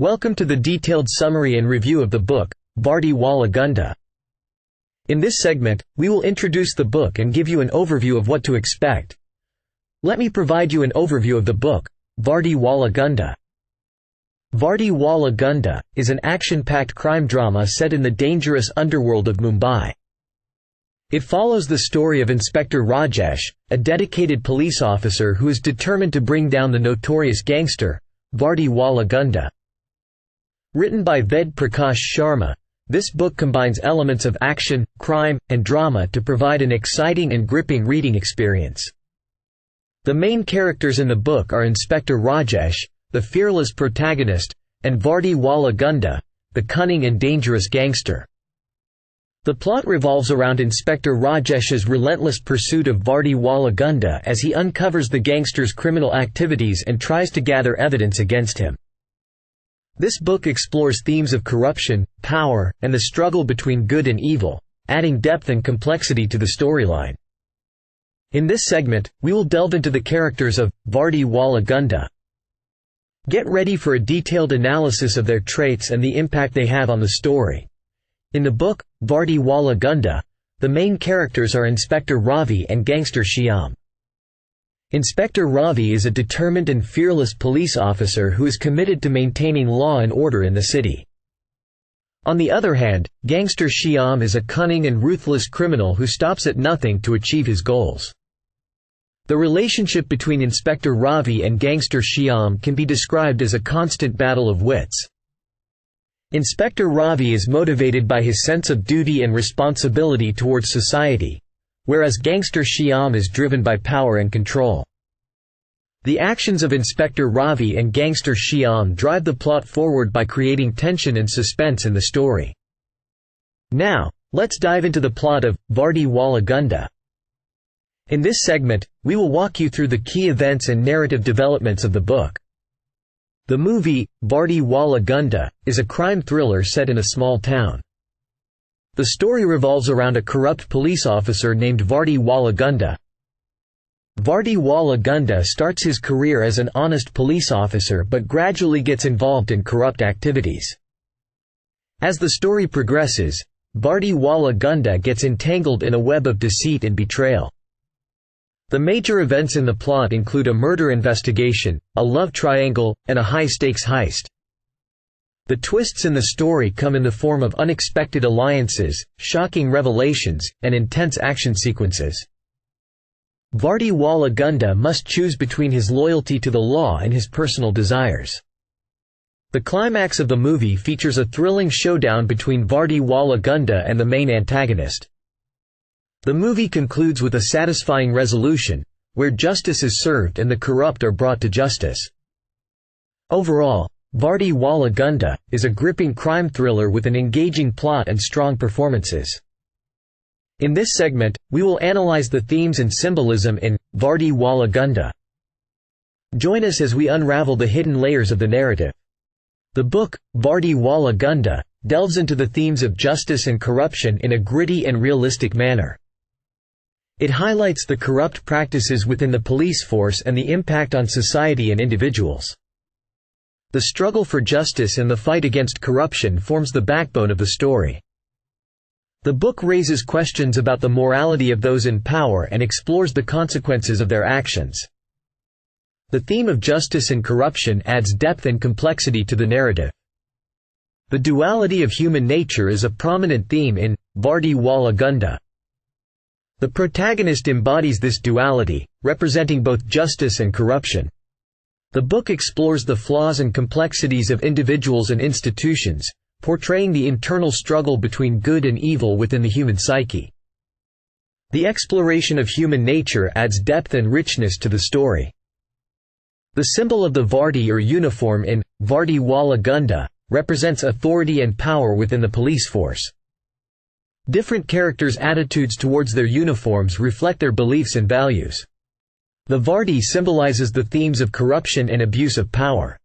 Welcome to the detailed summary and review of the book, Vardi Wala Gunda. In this segment, we will introduce the book and give you an overview of what to expect. Let me provide you an overview of the book, Vardi Wala Gunda. Vardi Wala Gunda is an action-packed crime drama set in the dangerous underworld of Mumbai. It follows the story of Inspector Rajesh, a dedicated police officer who is determined to bring down the notorious gangster, Vardi Wala Gunda. Written by Ved Prakash Sharma, this book combines elements of action, crime, and drama to provide an exciting and gripping reading experience. The main characters in the book are Inspector Rajesh, the fearless protagonist, and Vardi Wala Gunda, the cunning and dangerous gangster. The plot revolves around Inspector Rajesh's relentless pursuit of Vardi Wala Gunda as he uncovers the gangster's criminal activities and tries to gather evidence against him. This book explores themes of corruption, power, and the struggle between good and evil, adding depth and complexity to the storyline. In this segment, we will delve into the characters of Vardi Wala Gunda. Get ready for a detailed analysis of their traits and the impact they have on the story. In the book, Vardi Wala Gunda, the main characters are Inspector Ravi and gangster Shyam. Inspector Ravi is a determined and fearless police officer who is committed to maintaining law and order in the city. On the other hand, gangster Shyam is a cunning and ruthless criminal who stops at nothing to achieve his goals. The relationship between Inspector Ravi and gangster Shyam can be described as a constant battle of wits. Inspector Ravi is motivated by his sense of duty and responsibility towards society, whereas gangster Shyam is driven by power and control. The actions of Inspector Ravi and gangster Shyam drive the plot forward by creating tension and suspense in the story. Now, let's dive into the plot of Vardi Wala Gunda. In this segment, we will walk you through the key events and narrative developments of the book. The movie, Vardi Wala Gunda, is a crime thriller set in a small town. The story revolves around a corrupt police officer named Vardi Wala Gunda. Vardi Wala Gunda starts his career as an honest police officer but gradually gets involved in corrupt activities. As the story progresses, Vardi Wala Gunda gets entangled in a web of deceit and betrayal. The major events in the plot include a murder investigation, a love triangle, and a high-stakes heist. The twists in the story come in the form of unexpected alliances, shocking revelations, and intense action sequences. Vardi Wala Gunda must choose between his loyalty to the law and his personal desires. The climax of the movie features a thrilling showdown between Vardi Wala Gunda and the main antagonist. The movie concludes with a satisfying resolution, where justice is served and the corrupt are brought to justice. Overall, Vardi Wala Gunda is a gripping crime thriller with an engaging plot and strong performances. In this segment, we will analyze the themes and symbolism in Vardi Wala Gunda. Join us as we unravel the hidden layers of the narrative. The book, Vardi Wala Gunda, delves into the themes of justice and corruption in a gritty and realistic manner. It highlights the corrupt practices within the police force and the impact on society and individuals. The struggle for justice and the fight against corruption forms the backbone of the story. The book raises questions about the morality of those in power and explores the consequences of their actions. The theme of justice and corruption adds depth and complexity to the narrative. The duality of human nature is a prominent theme in Vardi Wala Gunda. The protagonist embodies this duality, representing both justice and corruption. The book explores the flaws and complexities of individuals and institutions, portraying the internal struggle between good and evil within the human psyche. The exploration of human nature adds depth and richness to the story. The symbol of the Vardi or uniform in Vardi Wala Gunda represents authority and power within the police force. Different characters' attitudes towards their uniforms reflect their beliefs and values. The Vardi symbolizes the themes of corruption and abuse of power.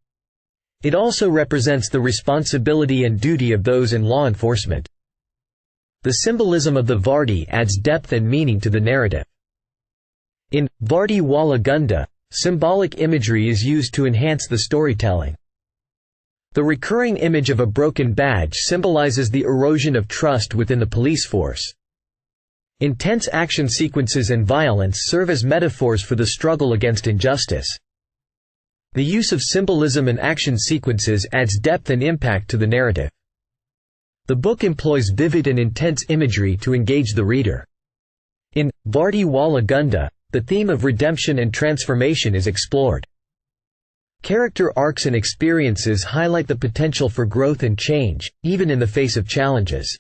It also represents the responsibility and duty of those in law enforcement. The symbolism of the Vardi adds depth and meaning to the narrative. In Vardi Wala Gunda, symbolic imagery is used to enhance the storytelling. The recurring image of a broken badge symbolizes the erosion of trust within the police force. Intense action sequences and violence serve as metaphors for the struggle against injustice. The use of symbolism and action sequences adds depth and impact to the narrative. The book employs vivid and intense imagery to engage the reader. In Vardi Wala Gunda, the theme of redemption and transformation is explored. Character arcs and experiences highlight the potential for growth and change, even in the face of challenges.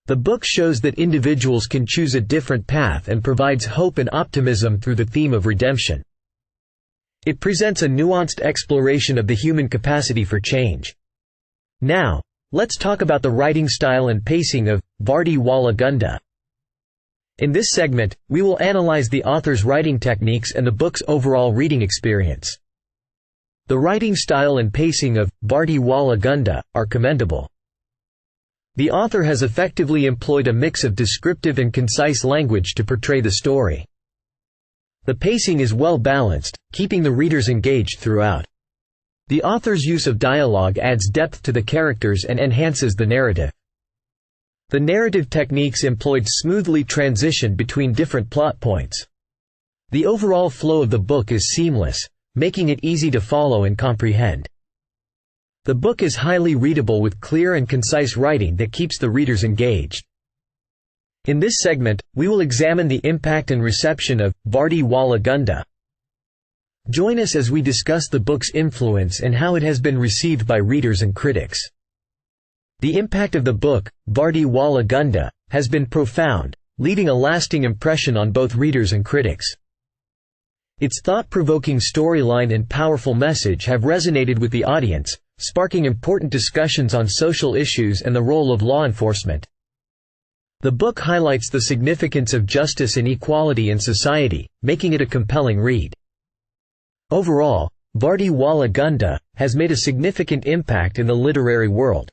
The book shows that individuals can choose a different path and provides hope and optimism through the theme of redemption. It presents a nuanced exploration of the human capacity for change. Now, let's talk about the writing style and pacing of Vardi Wala Gunda. In this segment, we will analyze the author's writing techniques and the book's overall reading experience. The writing style and pacing of Vardi Wala Gunda are commendable. The author has effectively employed a mix of descriptive and concise language to portray the story. The pacing is well balanced, keeping the readers engaged throughout. The author's use of dialogue adds depth to the characters and enhances the narrative. The narrative techniques employed smoothly transition between different plot points. The overall flow of the book is seamless, making it easy to follow and comprehend. The book is highly readable with clear and concise writing that keeps the readers engaged. In this segment, we will examine the impact and reception of Vardi Wala Gunda. Join us as we discuss the book's influence and how it has been received by readers and critics. The impact of the book, Vardi Wala Gunda, has been profound, leaving a lasting impression on both readers and critics. Its thought-provoking storyline and powerful message have resonated with the audience, sparking important discussions on social issues and the role of law enforcement. The book highlights the significance of justice and equality in society, making it a compelling read. Overall, Vardi Wala Gunda has made a significant impact in the literary world.